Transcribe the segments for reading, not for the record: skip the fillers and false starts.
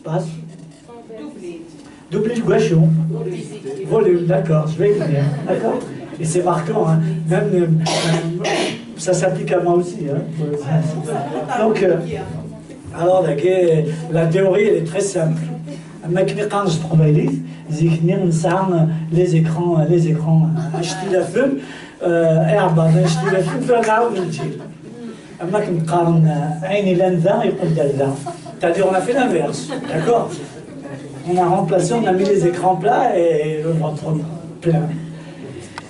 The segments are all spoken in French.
passe? D'obligation. Volume, d'accord, je vais y venir. D'accord. Et c'est marquant, hein. Même ça s'applique à moi aussi. Hein. Donc, alors la théorie, elle est très simple. Les écrans, acheter la feu, acheter la feu, faire la c'est-à-dire on a fait l'inverse, d'accord? On a remplacé, on a mis les écrans plats et le ventre plein.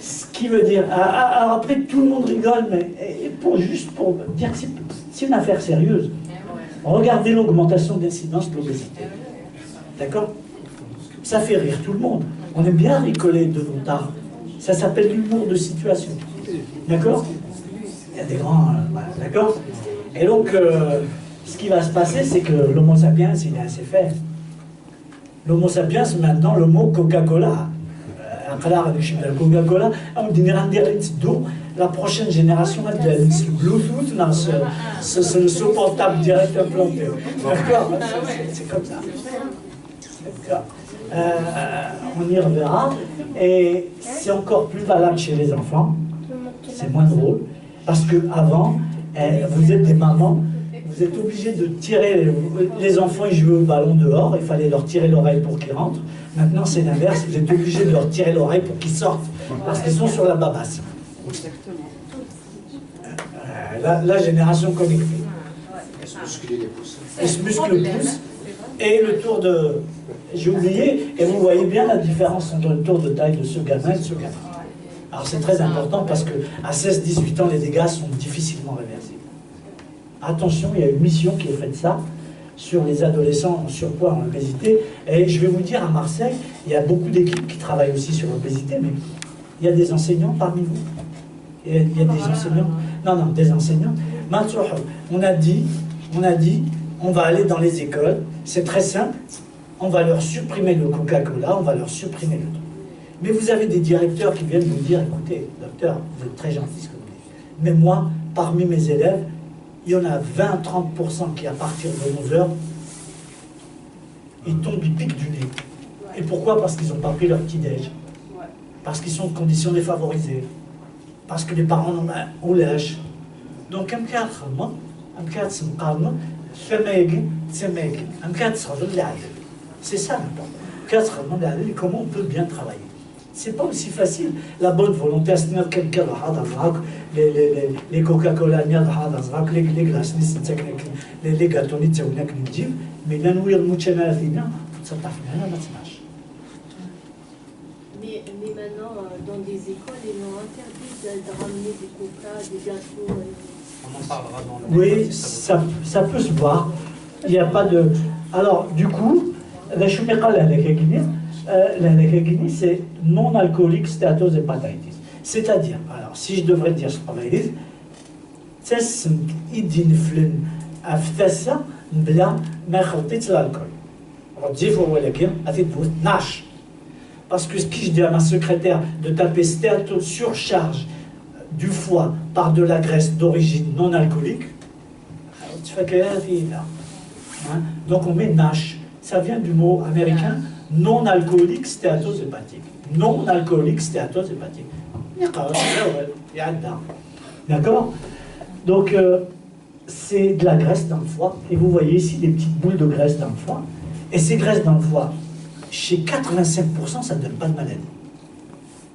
Ce qui veut dire, alors après tout le monde rigole, mais juste pour dire que c'est une affaire sérieuse. Regardez l'augmentation d'incidence de l'obésité. D'accord? Ça fait rire tout le monde. On aime bien rigoler de nos tares. Ça s'appelle l'humour de situation. D'accord? Il y a des grands... d'accord? Et donc, ce qui va se passer, c'est que l'homo sapiens, il est assez faible. L'homo sapiens, maintenant, le mot Coca-Cola. Coca-Cola, la prochaine génération a de Bluetooth, ce portable direct implanté. D'accord? C'est comme ça. On y reverra. Et c'est encore plus valable chez les enfants. C'est moins drôle. Parce qu'avant, vous êtes des mamans, vous êtes obligés de tirer. Les enfants, ils jouaient au ballon dehors, il fallait leur tirer l'oreille pour qu'ils rentrent. Maintenant, c'est l'inverse, vous êtes obligés de leur tirer l'oreille pour qu'ils sortent. Parce qu'ils sont sur la babasse. La génération connectée. Ils se musclent le pouce. Et le tour de... J'ai oublié, et vous voyez bien la différence entre le tour de taille de ce gamin et de ce gamin. Alors c'est très important parce qu'à 16-18 ans, les dégâts sont difficilement réversibles. Attention, il y a une mission qui est faite ça, sur les adolescents en surpoids, en obésité. Et je vais vous dire, à Marseille, il y a beaucoup d'équipes qui travaillent aussi sur l'obésité, mais il y a des enseignants parmi vous. Il y a des enseignants. Non, des enseignants. On a dit, on va aller dans les écoles, c'est très simple, on va leur supprimer le Coca-Cola, on va leur supprimer le truc. Mais vous avez des directeurs qui viennent vous dire, écoutez, docteur, vous êtes très gentil ce que vous dites, mais moi, parmi mes élèves, il y en a 20-30% qui, à partir de 11 heures, ils tombent, ils piquent du nez. Et pourquoi? Parce qu'ils n'ont pas pris leur petit-déj. Parce qu'ils sont en conditions défavorisées. Parce que les parents ont lâche. Donc, c'est ça l'important. Comment on peut bien travailler. C'est pas aussi facile. La bonne volonté, les Coca-Cola, les glaces, les gâteaux, mais là, nous, ça t'a fait rien, mais maintenant, dans des écoles, ils ont interdit de ramener des coca, des gâteaux. On en parlera dans le... Oui, ça peut se voir. Il n'y a pas de... Alors, du coup, c'est non-alcoolique stéatose hépatitis. C'est-à-dire, alors, si je devrais dire ce qu'on dit, c'est parce que ce qui je dis à ma secrétaire de taper stéatose surcharge du foie par de la graisse d'origine non alcoolique, donc on met NASH. Ça vient du mot américain non alcoolique stéatose hépatique. Non alcoolique stéatose hépatique. D'accord? Donc c'est de la graisse dans le foie. Et vous voyez ici des petites boules de graisse dans le foie. Et ces graisses dans le foie, chez 85%, ça ne donne pas de maladie.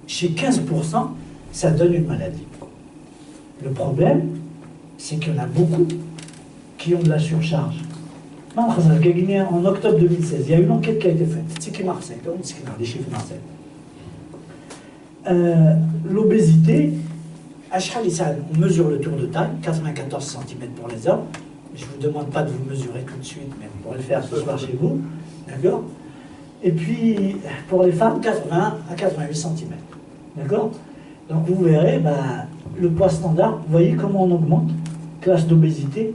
Chez 15%, ça donne une maladie. Le problème, c'est qu'il y en a beaucoup qui ont de la surcharge. En octobre 2016, il y a une enquête qui a été faite. C'est qui Marseille, les chiffres Marseille. L'obésité, on mesure le tour de taille, 94 cm pour les hommes. Je ne vous demande pas de vous mesurer tout de suite, mais vous pourrez le faire ce soir chez vous. D'accord? Et puis, pour les femmes, 80 à 88 cm. D'accord? Donc vous verrez, le poids standard, vous voyez comment on augmente, classe d'obésité.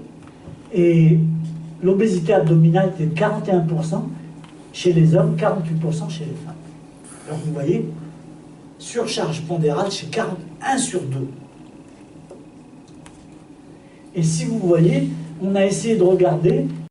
Et l'obésité abdominale était de 41% chez les hommes, 48% chez les femmes. Alors vous voyez, surcharge pondérale chez 41 sur 2. Et si vous voyez, on a essayé de regarder